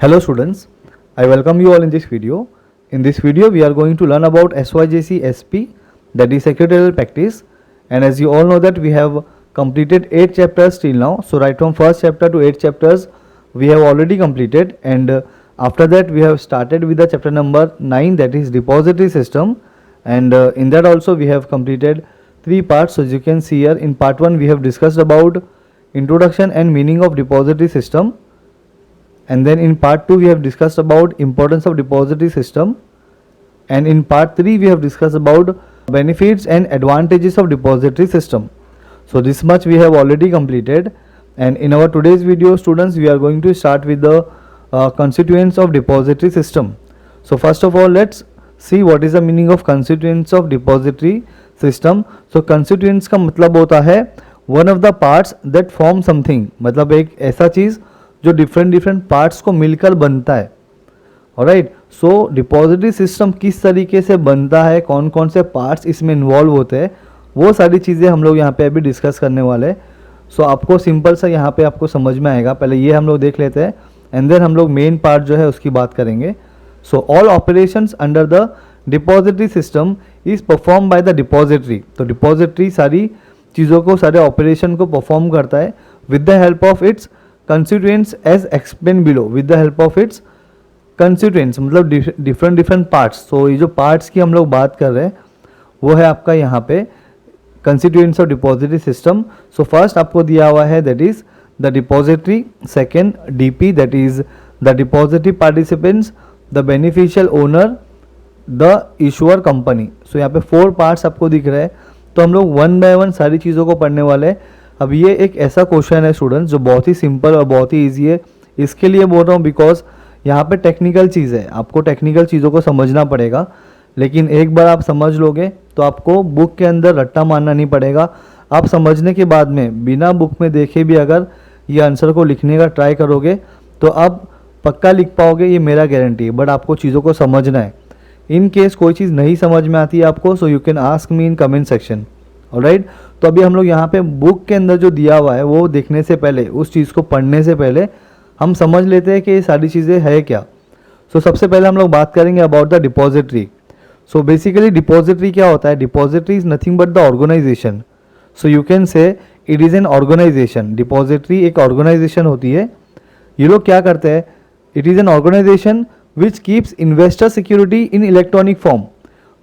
Hello students, I welcome you all in this video. In this video we are going to learn about SYJC SP, that is secretarial practice, and as you all know that we have completed 8 chapters till now. So right from first chapter to 8 chapters we have already completed, and after that we have started with the chapter number 9, that is depository system, and in that also we have completed 3 parts. So as you can see here, in part 1 we have discussed about introduction and meaning of depository system, and then in part 2 we have discussed about importance of depository system, and in part 3 we have discussed about benefits and advantages of depository system. So this much we have already completed, and in our today's video students we are going to start with the constituents of depository system. So first of all let's see what is the meaning of constituents of depository system. So constituents का मतलब होता है one of the parts that form something, मतलब एक ऐसा चीज़ जो different parts को मिलकर बनता है. ऑलराइट, सो डिपॉजिटरी सिस्टम किस तरीके से बनता है, कौन कौन से पार्ट्स इसमें इन्वॉल्व होते हैं, वो सारी चीज़ें हम लोग यहाँ पे अभी डिस्कस करने वाले हैं. सो आपको सिंपल सा यहाँ पे आपको समझ में आएगा. पहले ये हम लोग देख लेते हैं एंड देन हम लोग मेन पार्ट जो है उसकी बात करेंगे. So all operations under the depository system is perform by the depository. तो डिपॉजिटरी सारी चीज़ों को, सारे ऑपरेशन को परफॉर्म करता है with the help of its constituents as explain below. With the help of its constituents मतलब डिफरेंट पार्ट्स. तो ये जो पार्ट्स की हम लोग बात कर रहे हैं वो है आपका यहाँ पे constituents of depository system. So first आपको दिया हुआ है that is the depository, second DP that is the depository participants, the beneficial owner, the issuer company. So यहाँ पे 4 पार्ट्स आपको दिख रहे हैं. तो हम लोग वन बाय वन सारी चीज़ों को पढ़ने वाले हैं. अब ये एक ऐसा क्वेश्चन है स्टूडेंट्स जो बहुत ही सिंपल और बहुत ही ईजी है. इसके लिए बोल रहा हूँ बिकॉज यहाँ पे टेक्निकल चीज़ है, आपको टेक्निकल चीज़ों को समझना पड़ेगा. लेकिन एक बार आप समझ लोगे तो आपको बुक के अंदर रट्टा मारना नहीं पड़ेगा. आप समझने के बाद में बिना बुक में देखे भी अगर ये आंसर को लिखने का ट्राई करोगे तो आप पक्का लिख पाओगे, ये मेरा गारंटी है. बट आपको चीज़ों को समझना है. इन केस कोई चीज़ नहीं समझ में आती है आपको, सो you can ask me in comment section. Alright, तो अभी हम लोग यहाँ पे बुक के अंदर जो दिया हुआ है वो देखने से पहले, उस चीज़ को पढ़ने से पहले हम समझ लेते हैं कि ये सारी चीज़ें है क्या. सो सबसे पहले हम लोग बात करेंगे about the depository. So basically depository क्या होता है? Depository is nothing but the organization. So you can say it is an organization. Depository एक ऑर्गेनाइजेशन होती है. ये लोग क्या करते हैं? It is an organization which keeps investor security in electronic form.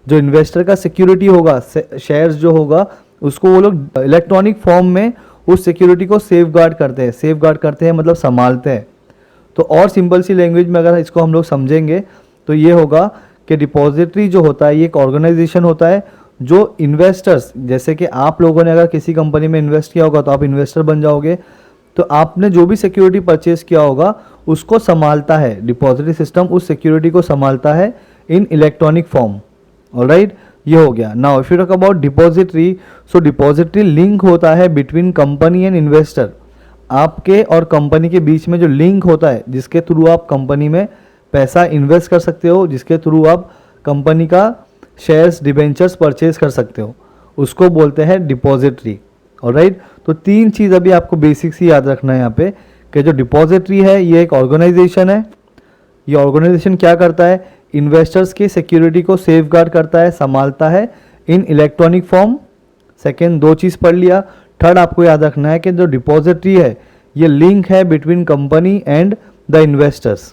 जो इन्वेस्टर का सिक्योरिटी होगा, शेयर्स जो होगा, उसको वो लोग इलेक्ट्रॉनिक फॉर्म में उस सिक्योरिटी को सेफ गार्ड करते हैं. सेफ गार्ड करते हैं मतलब संभालते हैं. तो और सिंपल सी लैंग्वेज में अगर इसको हम लोग समझेंगे तो ये होगा कि डिपॉजिटरी जो होता है ये एक ऑर्गेनाइजेशन होता है जो इन्वेस्टर्स, जैसे कि आप लोगों ने अगर किसी कंपनी में इन्वेस्ट किया होगा तो आप इन्वेस्टर बन जाओगे. तो आपने जो भी सिक्योरिटी परचेज किया होगा उसको संभालता है. डिपॉजिटरी सिस्टम उस सिक्योरिटी को संभालता है इन इलेक्ट्रॉनिक फॉर्म. ऑलराइट, ये हो गया. Now if you talk about depository, so depository link होता है बिटवीन कंपनी एंड इन्वेस्टर. आपके और कंपनी के बीच में जो लिंक होता है जिसके थ्रू आप कंपनी में पैसा इन्वेस्ट कर सकते हो, जिसके थ्रू आप कंपनी का शेयर्स, डिबेंचर्स परचेज कर सकते हो, उसको बोलते हैं डिपॉजिटरी. ऑलराइट, तो 3 चीज़ अभी आपको बेसिक्स ही याद रखना है यहाँ पे कि जो डिपॉजिटरी है ये एक ऑर्गेनाइजेशन है. ये ऑर्गेनाइजेशन क्या करता है? इन्वेस्टर्स की सिक्योरिटी को सेफ गार्ड करता है, संभालता है इन इलेक्ट्रॉनिक फॉर्म. सेकेंड, 2 चीज़ पढ़ लिया. थर्ड आपको याद रखना है कि जो डिपॉजिटरी है ये लिंक है between company and the investors.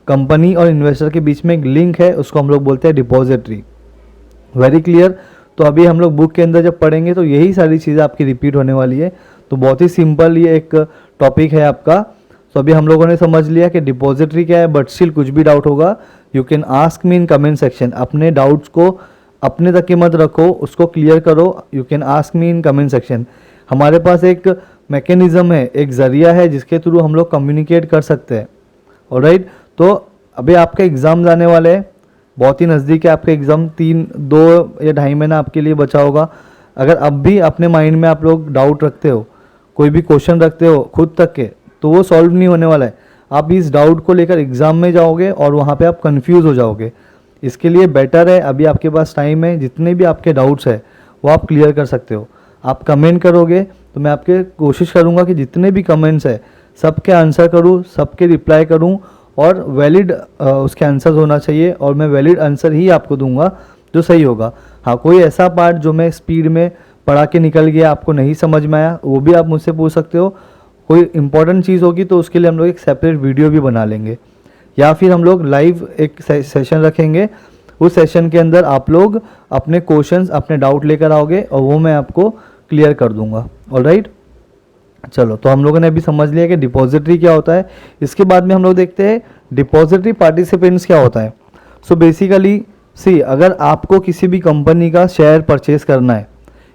Company और इन्वेस्टर के बीच में एक लिंक है, उसको हम लोग बोलते हैं डिपॉजिटरी. Very clear. तो अभी हम लोग बुक के अंदर जब पढ़ेंगे तो यही सारी चीज़ें आपकी रिपीट होने वाली है. तो बहुत ही सिंपल ये एक टॉपिक है आपका. तो अभी हम लोगों ने समझ लिया कि डिपॉजिटरी क्या है, बट स्टिल कुछ भी डाउट होगा you can ask me in comment section. अपने डाउट्स को अपने तक ही मत रखो, उसको क्लियर करो. You can ask me in comment section. हमारे पास एक मैकेनिज़्म है, एक ज़रिया है जिसके थ्रू हम लोग कम्युनिकेट कर सकते हैं. ऑलराइट, तो अभी आपके एग्ज़ाम आने वाले हैं, बहुत ही नज़दीक है आपके एग्ज़ाम. 2 या 2.5 महीना आपके लिए बचा होगा. अगर अब भी अपने माइंड में आप लोग डाउट रखते हो, कोई भी क्वेश्चन रखते हो खुद तक के, तो वो सॉल्व नहीं होने वाला है. आप इस डाउट को लेकर एग्ज़ाम में जाओगे और वहाँ पे आप कंफ्यूज हो जाओगे. इसके लिए बेटर है अभी आपके पास टाइम है, जितने भी आपके डाउट्स है वो आप क्लियर कर सकते हो. आप कमेंट करोगे तो मैं आपके कोशिश करूँगा कि जितने भी कमेंट्स है सबके आंसर करूँ, सबके रिप्लाई करूँ और वैलिड उसके आंसर होना चाहिए, और मैं वैलिड आंसर ही आपको दूंगा जो सही होगा। हाँ, कोई ऐसा पार्ट जो मैं स्पीड में पढ़ा के निकल गया, आपको नहीं समझ में आया, वो भी आप मुझसे पूछ सकते हो। कोई इंपॉर्टेंट चीज़ होगी तो उसके लिए हम लोग एक सेपरेट वीडियो भी बना लेंगे, या फिर हम लोग लाइव एक सेशन रखेंगे। उस सेशन के अंदर आप लोग अपने क्वेश्चंस, अपने डाउट लेकर आओगे और वो मैं आपको क्लियर कर दूंगा। ऑलराइट, चलो, तो हम लोगों ने अभी समझ लिया कि डिपॉजिटरी क्या होता है। इसके बाद में हम लोग देखते हैं डिपॉजिटरी पार्टिसिपेंट्स क्या होता है। सो बेसिकली सी, अगर आपको किसी भी कंपनी का शेयर परचेज करना है,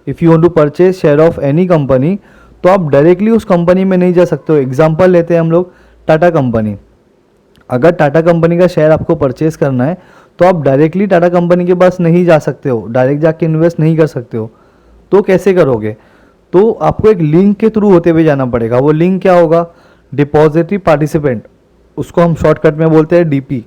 if you want to purchase share of any company, तो आप डायरेक्टली उस कंपनी में नहीं जा सकते हो। एग्जांपल लेते हैं हम लोग टाटा कंपनी। अगर टाटा कंपनी का शेयर आपको परचेज करना है तो आप डायरेक्टली टाटा कंपनी के पास नहीं जा सकते हो, डायरेक्ट जाके इन्वेस्ट नहीं कर सकते हो। तो कैसे करोगे? तो आपको एक लिंक के थ्रू होते हुए जाना पड़ेगा। वो लिंक क्या होगा? डिपॉजिटरी पार्टिसिपेंट, उसको हम शॉर्टकट में बोलते हैं डीपी।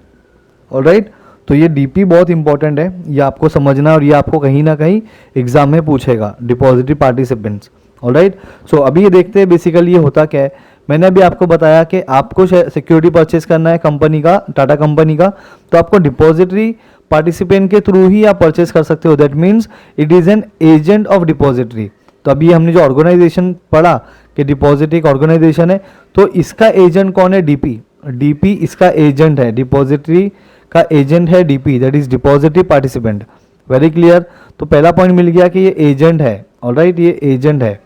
ऑलराइट, तो ये डीपी बहुत इंपॉर्टेंट है, ये आपको समझना, और ये आपको कहीं ना कहीं एग्जाम में पूछेगा, डिपॉजिटरी पार्टिसिपेंट्स। ऑलराइट, सो अभी ये देखते हैं बेसिकली ये होता क्या है। मैंने अभी आपको बताया कि आपको सिक्योरिटी परचेज करना है कंपनी का, टाटा कंपनी का, तो आपको डिपॉजिटरी पार्टिसिपेंट के थ्रू ही आप परचेज कर सकते हो। That means it is an agent of depository. तो अभी हमने जो ऑर्गेनाइजेशन पढ़ा कि डिपॉजिटरी एक ऑर्गेनाइजेशन है, तो इसका एजेंट कौन है? डीपी। डीपी इसका एजेंट है, डिपॉजिटरी का एजेंट है DP, that is depository participant. Very clear. तो पहला पॉइंट मिल गया कि ये एजेंट है। ऑलराइट, ये एजेंट है।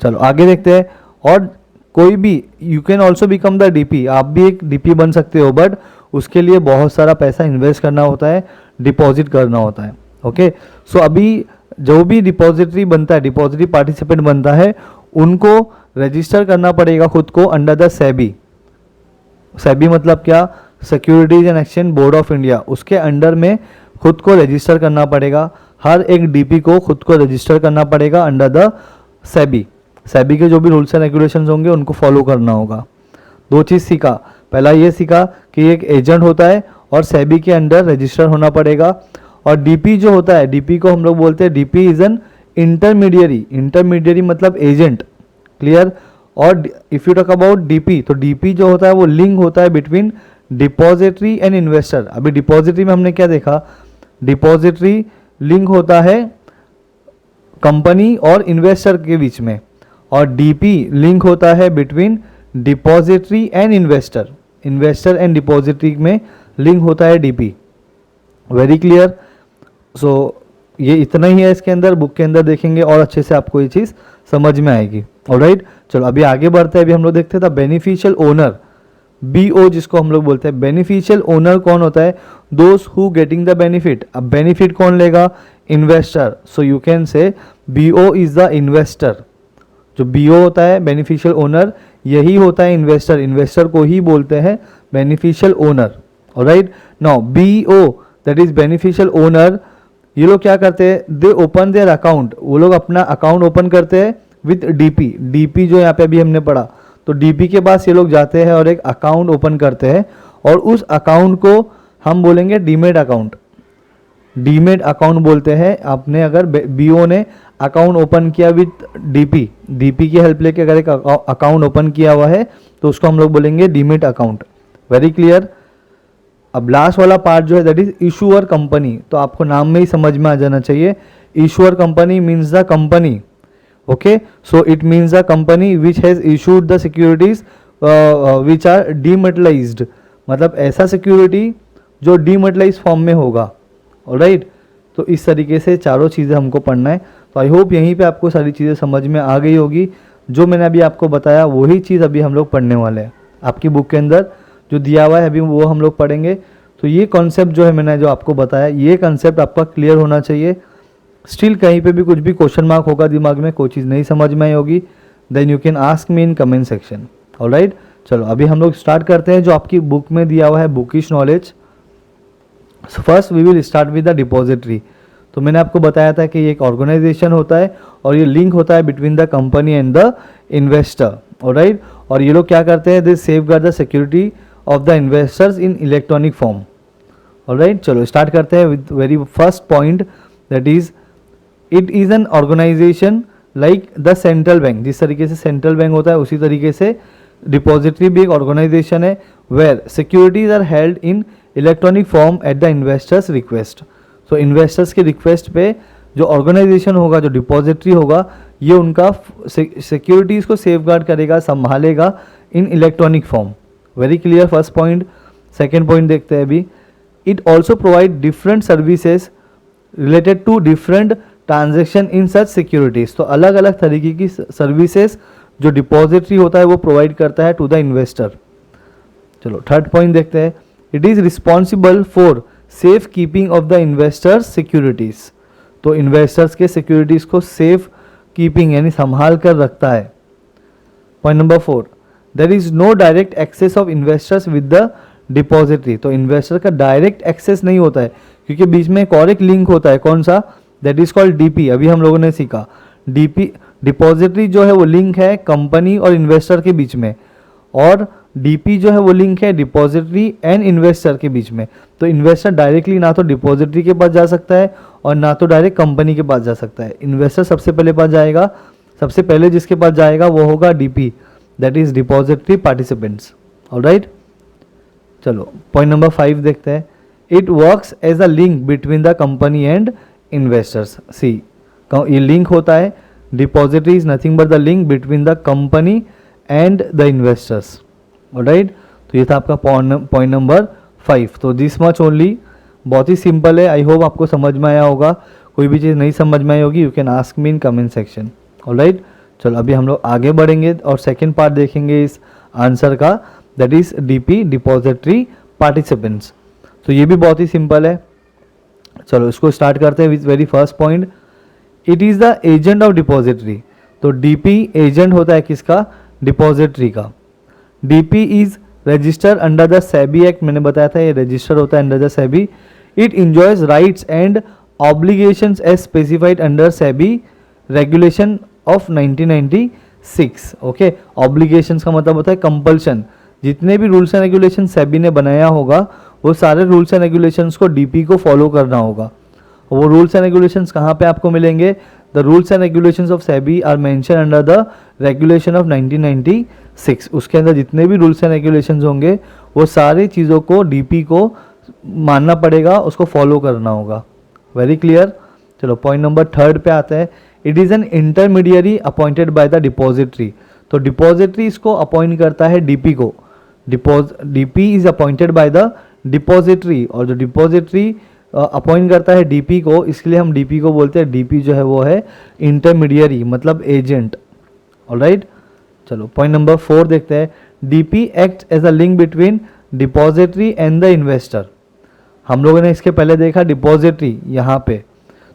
चलो आगे देखते हैं। और कोई भी, you can also become the DP, आप भी एक डीपी बन सकते हो, बट उसके लिए बहुत सारा पैसा इन्वेस्ट करना होता है, डिपॉजिट करना होता है। ओके, सो अभी जो भी डिपॉजिटरी बनता है, डिपॉजिटरी पार्टिसिपेंट बनता है, उनको रजिस्टर करना पड़ेगा खुद को अंडर द सेबी। सेबी मतलब क्या? Securities and exchange board of India. उसके अंडर में खुद को रजिस्टर करना पड़ेगा। हर एक डीपी को खुद को रजिस्टर करना पड़ेगा अंडर द सेबी। सेबी के जो भी रूल्स एंड रेगुलेशंस होंगे उनको फॉलो करना होगा। दो चीज़ सीखा। पहला ये सीखा कि एक एजेंट होता है और सेबी के अंडर रजिस्टर होना पड़ेगा। और डीपी जो होता है, डीपी को हम लोग बोलते हैं DP is an intermediary. Intermediary मतलब एजेंट। क्लियर। और if you talk about DP, तो डीपी जो होता है वो लिंक होता है बिटवीन डिपॉजिटरी एंड इन्वेस्टर। अभी डिपॉजिटरी में हमने क्या देखा? डिपॉजिटरी लिंक होता है कंपनी और इन्वेस्टर के बीच में, और डीपी लिंक होता है between depository and investor. Investor and depository में लिंक होता है डीपी। Very clear. सो ये इतना ही है इसके अंदर। बुक के अंदर देखेंगे और अच्छे से आपको ये चीज़ समझ में आएगी। ऑलराइट, चलो अभी आगे बढ़ते हैं। अभी हम लोग देखते हैं बेनिफिशियल ओनर, बीओ जिसको हम लोग बोलते हैं। बेनिफिशियल ओनर कौन होता है? Those who getting the benefit. अब बेनिफिट कौन लेगा? Investor. So you can say BO is the investor. जो बीओ होता है बेनिफिशियल ओनर, यही होता है इन्वेस्टर। इन्वेस्टर को ही बोलते हैं beneficial owner. Alright, now BO that is beneficial owner, ये लोग क्या करते हैं? They open their account. वो लोग अपना अकाउंट ओपन करते हैं विथ डीपी। डीपी जो यहाँ पे अभी हमने पढ़ा, तो डीपी के पास ये लोग जाते हैं और एक अकाउंट ओपन करते हैं, और उस अकाउंट को हम बोलेंगे डीमेट अकाउंट। डीमेट अकाउंट बोलते हैं। आपने अगर बीओ ने अकाउंट ओपन किया विथ डीपी, डीपी की हेल्प लेके अगर एक अकाउंट ओपन किया हुआ है, तो उसको हम लोग बोलेंगे डीमेट अकाउंट। Very clear. अब लास्ट वाला पार्ट जो है दैट इज इशूअर कंपनी। तो आपको नाम में ही समझ में आ जाना चाहिए। Issuer company means the company. Okay, so it means the company which has issued the securities which are dematerialized. मतलब ऐसा सिक्योरिटी जो डीमेटलाइज फॉर्म में होगा। ऑलराइट, तो इस तरीके से चारों चीज़ें हमको पढ़ना है। तो आई होप यहीं पे आपको सारी चीज़ें समझ में आ गई होगी। जो मैंने अभी आपको बताया वही चीज़ अभी हम लोग पढ़ने वाले हैं। आपकी बुक के अंदर जो दिया हुआ है अभी वो हम लोग पढ़ेंगे। तो ये कॉन्सेप्ट जो है मैंने जो आपको बताया, ये कॉन्सेप्ट आपका क्लियर होना चाहिए। स्टिल कहीं पे भी कुछ भी क्वेश्चन मार्क होगा दिमाग में, कोई चीज़ नहीं समझ में आई होगी, then you can ask me in comment section. Alright, चलो अभी हम लोग स्टार्ट करते हैं जो आपकी बुक में दिया हुआ है, bookish knowledge. First we will start with the depository. तो मैंने आपको बताया था कि ये एक ऑर्गेनाइजेशन होता है और ये लिंक होता है between the company and the investor. Alright, और ये लोग क्या करते हैं? They safeguard the security of the investors in electronic form. Alright, चलो स्टार्ट करते हैं with very first point, that is it is an organization like the central bank. जिस तरीके से सेंट्रल बैंक होता है उसी तरीके से डिपॉजिटरी भी एक ऑर्गेनाइजेशन है where securities are held in electronic form at the investors request. So investors के रिक्वेस्ट पे जो ऑर्गेनाइजेशन होगा, जो डिपॉजिटरी होगा, ये उनका सिक्योरिटीज़ को सेफगार्ड करेगा, संभालेगा in electronic form. Very clear first point. Second point देखते हैं अभी। It also provide different services related to different transaction in such securities. तो अलग अलग तरीके की सर्विसेज जो डिपॉजिटरी होता है वो प्रोवाइड करता है टू द इन्वेस्टर। चलो थर्ड पॉइंट देखते हैं। It is responsible for safe keeping of the investors securities. तो इन्वेस्टर्स के सिक्योरिटीज़ को सेफ कीपिंग यानी संभाल कर रखता है। Point number 4, there is no direct access of investors with the depository. तो इन्वेस्टर का डायरेक्ट एक्सेस नहीं होता है क्योंकि बीच में एक और एक लिंक होता है। कौन सा? That is called DP. अभी हम लोगों ने सीखा डीपी। डिपॉजिटरी जो है वो लिंक है कंपनी और इन्वेस्टर के बीच में, और डीपी जो है वो लिंक है डिपॉजिटरी एंड इन्वेस्टर के बीच में। तो इन्वेस्टर डायरेक्टली ना तो डिपॉजिटरी के पास जा सकता है और ना तो डायरेक्ट कंपनी के पास जा सकता है। इन्वेस्टर सबसे पहले पास जाएगा, सबसे पहले जिसके पास जाएगा वो होगा DP, that is depository participants. Alright, चलो पॉइंट नंबर 5 देखते हैं। It works as a link between the company and investors. See, ये लिंक होता है। Depository is nothing but the link between the company and the investors. Alright, तो ये था आपका पॉइंट नंबर 5। तो दिस मच ओनली, बहुत ही सिंपल है। आई होप आपको समझ में आया होगा। कोई भी चीज़ नहीं समझ में आई होगी you can ask me in comment section. Alright, चलो अभी हम लोग आगे बढ़ेंगे और सेकेंड पार्ट देखेंगे इस आंसर का, that is DP depository participants. तो ये भी बहुत ही सिंपल है। चलो इसको स्टार्ट करते हैं with very first point. It is the agent of depository. तो डीपी एजेंट होता है किसका? डिपॉजिटरी का। DP is register under the SEBI act. मैंने बताया था ये रजिस्टर होता है under the SEBI. It enjoys rights and obligations as specified under SEBI regulation of 1996। Okay, obligations का मतलब होता है कंपल्शन। जितने भी रूल्स एंड रेगुलेशन सेबी ने बनाया होगा वो सारे रूल्स एंड रेगुलेशंस को डीपी को फॉलो करना होगा। वो रूल्स एंड रेगुलेशंस कहाँ पे आपको मिलेंगे? The rules and regulations of SEBI are mention under the regulation of 1996। उसके अंदर जितने भी रूल्स एंड रेगुलेशंस होंगे वो सारी चीज़ों को डीपी को मानना पड़ेगा, उसको फॉलो करना होगा। Very clear. चलो पॉइंट नंबर 3 पे आते हैं। It is N intermediary appointed by the depository. तो डिपॉजिटरी इसको अपॉइंट करता है डीपी को। DP is appointed by the depository, और जो डिपॉजिटरी अपॉइंट करता है डीपी को, इसलिए हम डीपी को बोलते हैं, डीपी जो है वो है इंटरमीडियरी मतलब एजेंट। ऑलराइट, चलो पॉइंट नंबर 4 देखते हैं। DP act as a link between depository and the investor. हम लोगों ने इसके पहले देखा डिपॉजिटरी यहाँ पे।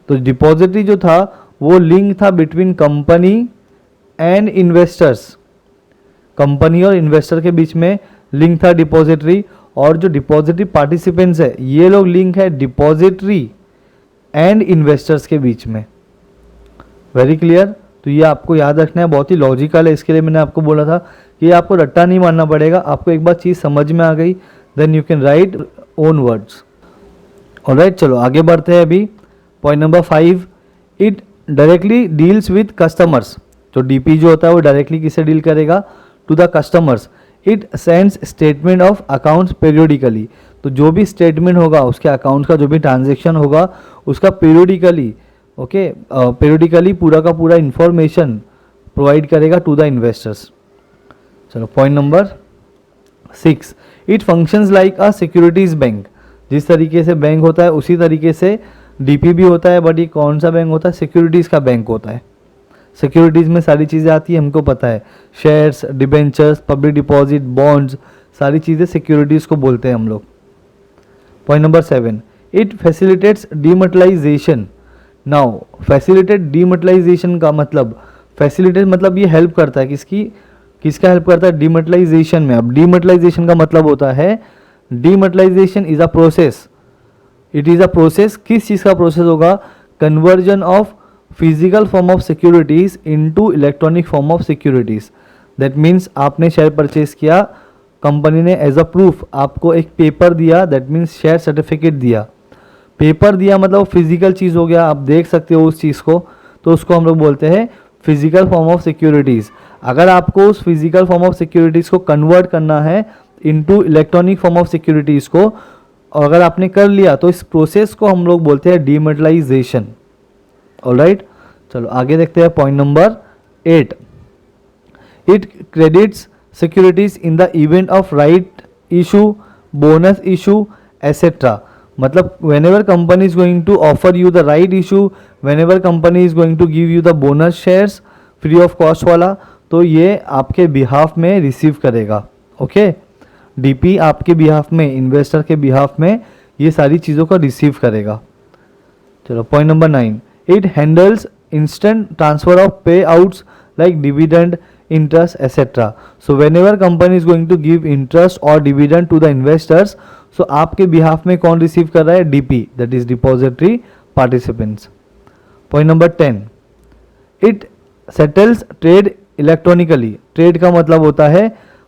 तो डिपॉजिटरी जो था वो लिंक था between company and investors. Company और इन्वेस्टर के बीच में लिंक था डिपॉजिटरी, और जो डिपॉजिटरी पार्टिसिपेंट्स है ये लोग लिंक है डिपॉजिटरी एंड इन्वेस्टर्स के बीच में। Very clear. तो ये आपको याद रखना है, बहुत ही लॉजिकल है। इसके लिए मैंने आपको बोला था कि आपको रट्टा नहीं मारना पड़ेगा। आपको एक बार चीज़ समझ में आ गई then you can write own words. Alright, चलो आगे बढ़ते हैं अभी। Point number 5, it directly deals with customers. तो डीपी जो होता है वो डायरेक्टली किससे डील करेगा? To the customers. It sends statement of accounts periodically. तो जो भी स्टेटमेंट होगा उसके अकाउंट्स का, जो भी ट्रांजेक्शन होगा उसका पीरियोडिकली, ओके, पीरियोडिकली पूरा का पूरा इंफॉर्मेशन प्रोवाइड करेगा टू द इन्वेस्टर्स। चलो point number 6, it functions like a securities bank. जिस तरीके से बैंक होता है उसी तरीके से डीपी भी होता है, बट ये कौन सा बैंक होता है? सिक्योरिटीज़ का बैंक होता है। सिक्योरिटीज़ में सारी चीज़ें आती है, हमको पता है। Shares, debentures, public deposit, bonds, सारी चीज़ें सिक्योरिटीज़ को बोलते हैं हम लोग। Point number 7, it facilitates dematerialisation. Now facilitate dematerialisation का मतलब, फैसिलिटेट मतलब ये हेल्प करता है किसका हेल्प करता है? डीमटेलाइजेशन में। अब डीमटेलाइजेशन का मतलब होता है, dematerialisation is a process. It is a process. किस चीज़ का प्रोसेस होगा? Conversion of physical form of securities into electronic form of securities. That means आपने शेयर परचेज किया, कंपनी ने एज अ प्रूफ आपको एक पेपर दिया, दैट मीन्स शेयर सर्टिफिकेट दिया। पेपर दिया मतलब फिजिकल चीज़ हो गया, आप देख सकते हो उस चीज़ को, तो उसको हम लोग बोलते हैं फिजिकल फॉर्म ऑफ सिक्योरिटीज़। अगर आपको उस फिजिकल फॉर्म ऑफ सिक्योरिटीज़ को कन्वर्ट करना है into electronic form of securities को, और अगर आपने कर लिया तो इस प्रोसेस को हम लोग बोलते हैं डीमेटलाइजेशन। ऑलराइट, चलो आगे देखते हैं point number 8। It credits securities in the event of right issue, bonus issue etcetera. मतलब whenever company is going to offer you the right issue, whenever company is going to give you the bonus shares free of cost वाला, तो ये आपके behalf में receive करेगा। Okay, DP आपके behalf में, investor के behalf में ये सारी चीज़ों को रिसीव करेगा। चलो point number 9। It handles instant transfer of payouts like dividend, interest etc. So whenever company is going to give interest or dividend to the investors, so आपके बिहाफ में कौन रिसीव कर रहा है? DP, that is depository participants. Point number 10. It settles trade electronically. Trade का मतलब होता है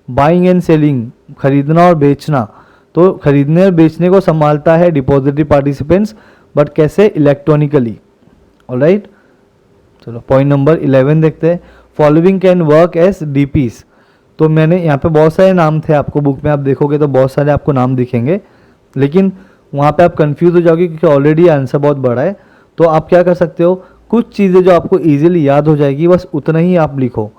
बाइंग एंड सेलिंग, खरीदना और बेचना। तो खरीदने और बेचने को संभालता है डिपॉजिटरी पार्टिसिपेंट्स, बट कैसे? इलेक्ट्रॉनिकली। ऑलराइट, चलो पॉइंट नंबर 11 देखते हैं। Following can work as DPs. तो मैंने यहाँ पे बहुत सारे नाम थे, आपको बुक में आप देखोगे तो बहुत सारे आपको नाम दिखेंगे, लेकिन वहाँ पे आप कंफ्यूज हो जाओगे क्योंकि ऑलरेडी आंसर बहुत बड़ा है। तो आप क्या कर सकते हो, कुछ चीज़ें जो आपको ईजिली याद हो जाएगी बस उतना ही आप लिखो।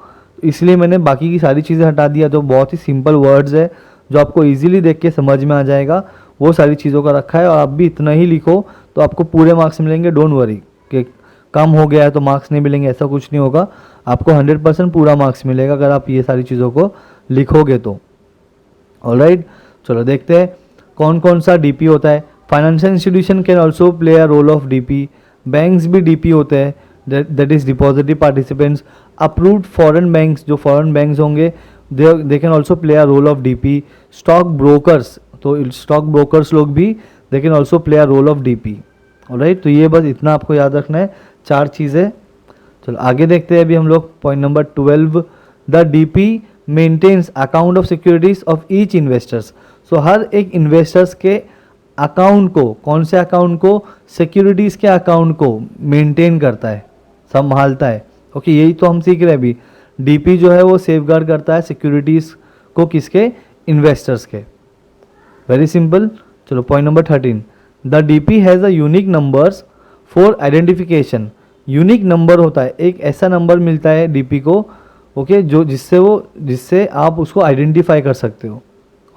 इसलिए मैंने बाकी की सारी चीज़ें हटा दिया, जो बहुत ही सिंपल वर्ड्स है जो आपको ईजिली देख के समझ में आ जाएगा, वो सारी चीज़ों का रखा है। और आप भी इतना ही लिखो तो आपको पूरे मार्क्स मिलेंगे। डोंट वरी कि कम हो गया है तो मार्क्स नहीं मिलेंगे, ऐसा कुछ नहीं होगा। आपको 100% पूरा मार्क्स मिलेगा अगर आप ये सारी चीज़ों को लिखोगे तो। ऑलराइट, चलो देखते हैं कौन कौन सा डीपी होता है। Financial institution can also play a role of DP. Banks भी डीपी होते हैं, that is depository participants. Approved foreign banks, जो फॉरेन बैंक्स होंगे, they can also play a role of DP. Stock brokers, तो stock brokers लोग भी they can also play a role of DP. Alright, तो ये बस इतना आपको याद रखना है, 4 चीज़ें। चलो आगे देखते हैं अभी हम लोग point number 12। The DP maintains account of securities of each investors. So हर एक इन्वेस्टर्स के अकाउंट को, कौन से अकाउंट को? सिक्योरिटीज़ के अकाउंट को मेंटेन करता है, संभालता है। ओके, यही तो हम सीख रहे हैं अभी। डीपी जो है वो सेफगार्ड करता है सिक्योरिटीज़ को, किसके? इन्वेस्टर्स के। Very simple. चलो point number 13। The DP has a unique numbers for identification. Unique number होता है, एक ऐसा नंबर मिलता है डीपी को, ओके, जो जिससे आप उसको आइडेंटिफाई कर सकते हो।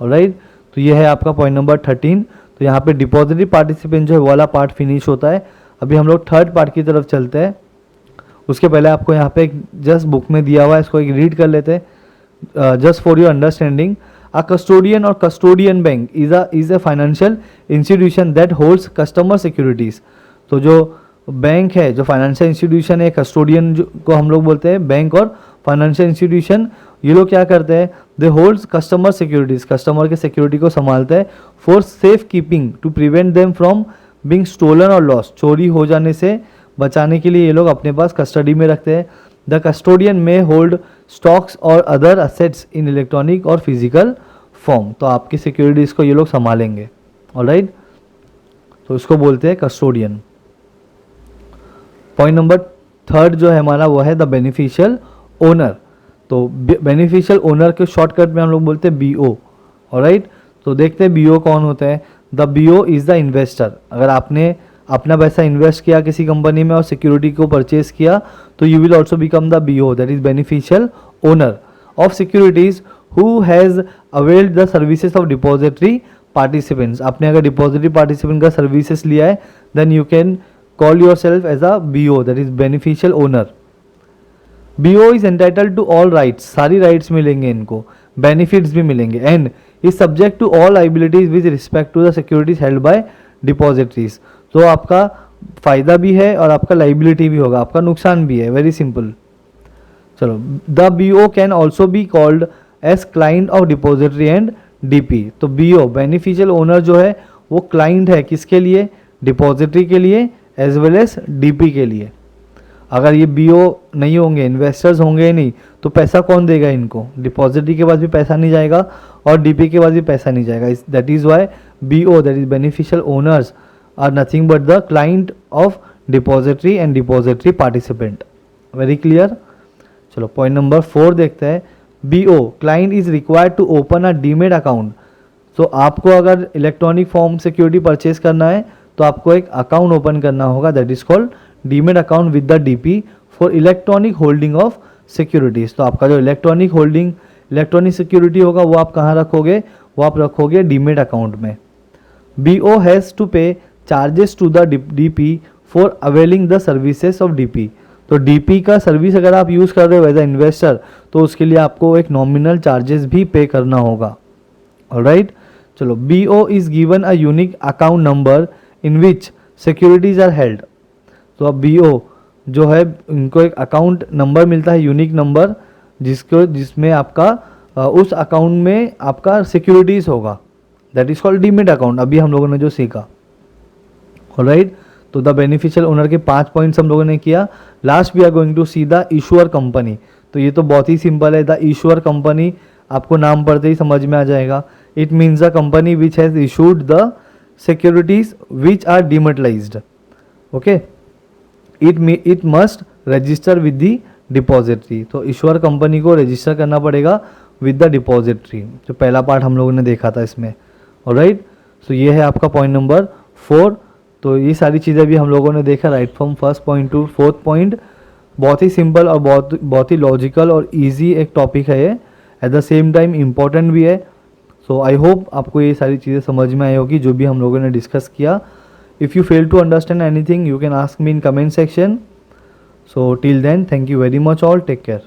ऑलराइट, तो ये है आपका पॉइंट नंबर 13। तो यहाँ पे डिपॉजिटरी पार्टिसिपेंट जो है वाला पार्ट फिनिश होता है। अभी हम लोग थर्ड पार्ट की तरफ चलते हैं। उसके पहले आपको यहाँ पे एक जस्ट बुक में दिया हुआ है, इसको एक रीड कर लेते हैं just for your understanding. A custodian और custodian bank is a financial institution that holds customer securities. तो जो बैंक है, जो फाइनेंशियल इंस्टीट्यूशन है, कस्टोडियन को हम लोग बोलते हैं, बैंक और फाइनेंशियल इंस्टीट्यूशन, ये लोग क्या करते हैं? They holds customer securities, customer के सिक्योरिटी को संभालते हैं for safe keeping, to prevent them from being stolen और लॉस। चोरी हो जाने से बचाने के लिए ये लोग अपने पास कस्टडी में रखते हैं। द कस्टोडियन में होल्ड स्टॉक्स और अदर असेट्स इन इलेक्ट्रॉनिक और फिजिकल फॉर्म। तो आपकी सिक्योरिटीज़ को ये लोग संभालेंगे। ऑलराइट, तो इसको बोलते हैं कस्टोडियन। पॉइंट नंबर 3 जो है हमारा वो है द बेनिफिशियल ओनर। तो बेनिफिशियल ओनर के शॉर्टकट में हम लोग बोलते हैं BO। ऑलराइट, तो देखते हैं BO कौन होता है। The BO is the investor. अगर आपने अपना पैसा इन्वेस्ट किया किसी कंपनी में और सिक्योरिटी को परचेज किया, तो you will also become the BO, that is beneficial owner of securities who has availed the services of depository participants. आपने अगर डिपॉजिटरी पार्टिसिपेंट का सर्विसेज लिया है, then you can call yourself as a BO, that is beneficial owner. BO is entitled to all rights, सारी rights मिलेंगे इनको, benefits भी मिलेंगे, and is subject to all liabilities with respect to the securities held by depositories. तो आपका फ़ायदा भी है और आपका liability भी होगा, आपका नुकसान भी है। Very simple. चलो, the BO can also be called as client of depository and DP। तो BO beneficial owner जो है वो client है, किसके लिए? डिपॉजिटरी के लिए एज वेल एज डीपी के लिए। अगर ये BO नहीं होंगे, इन्वेस्टर्स होंगे ही नहीं, तो पैसा कौन देगा इनको? डिपॉजिटरी के पास भी पैसा नहीं जाएगा और डीपी के पास भी पैसा नहीं जाएगा। That is why BO, that is beneficial owners, are nothing but the client of depository and depository participant. Very clear. चलो पॉइंट नंबर 4 देखते हैं। BO client is required to open a demat account. तो आपको अगर electronic form security purchase करना है तो आपको एक अकाउंट ओपन करना होगा, that is called demat account with the DP for electronic holding of securities. तो आपका जो इलेक्ट्रॉनिक सिक्योरिटी होगा वो आप कहाँ रखोगे, वो आप रखोगे डीमेट अकाउंट में। BO has to pay charges to the DP for availing the services of DP। तो DP का सर्विस अगर आप यूज़ कर रहे हो एज अ इन्वेस्टर तो उसके लिए आपको एक नॉमिनल चार्जेस भी पे करना होगा। ऑलराइट, चलो BO is given a unique account number in which securities are held. तो अब BO जो है इनको एक अकाउंट नंबर मिलता है, यूनिक नंबर, जिसमें आपका उस अकाउंट में आपका सिक्योरिटीज होगा, that is called demat account, अभी हम लोगों ने जो सीखा। ऑलराइट, तो द बेनिफिशियल ओनर के 5 पॉइंट्स हम लोगों ने किया। Last we are going to see the issuer company. तो ये तो बहुत ही सिंपल है, द इशूअर कंपनी आपको नाम पढ़ते ही समझ में आ जाएगा। It means the company which has issued the securities which are dematerialised. Okay, it must register with the depository. तो इशूअर कंपनी को रजिस्टर करना पड़ेगा विद द डिपॉजिटरी, जो पहला पार्ट हम लोगों ने देखा था इसमें। ऑलराइट, सो ये है आपका पॉइंट नंबर 4। तो ये सारी चीज़ें भी हम लोगों ने देखा right from first point two fourth point. बहुत ही सिंपल और बहुत ही लॉजिकल और इजी एक टॉपिक है ये, at the same time important भी है। सो आई होप आपको ये सारी चीज़ें समझ में आई होगी जो भी हम लोगों ने डिस्कस किया। If you fail to understand anything you can ask me in comment section. So till then, thank you very much all, take care.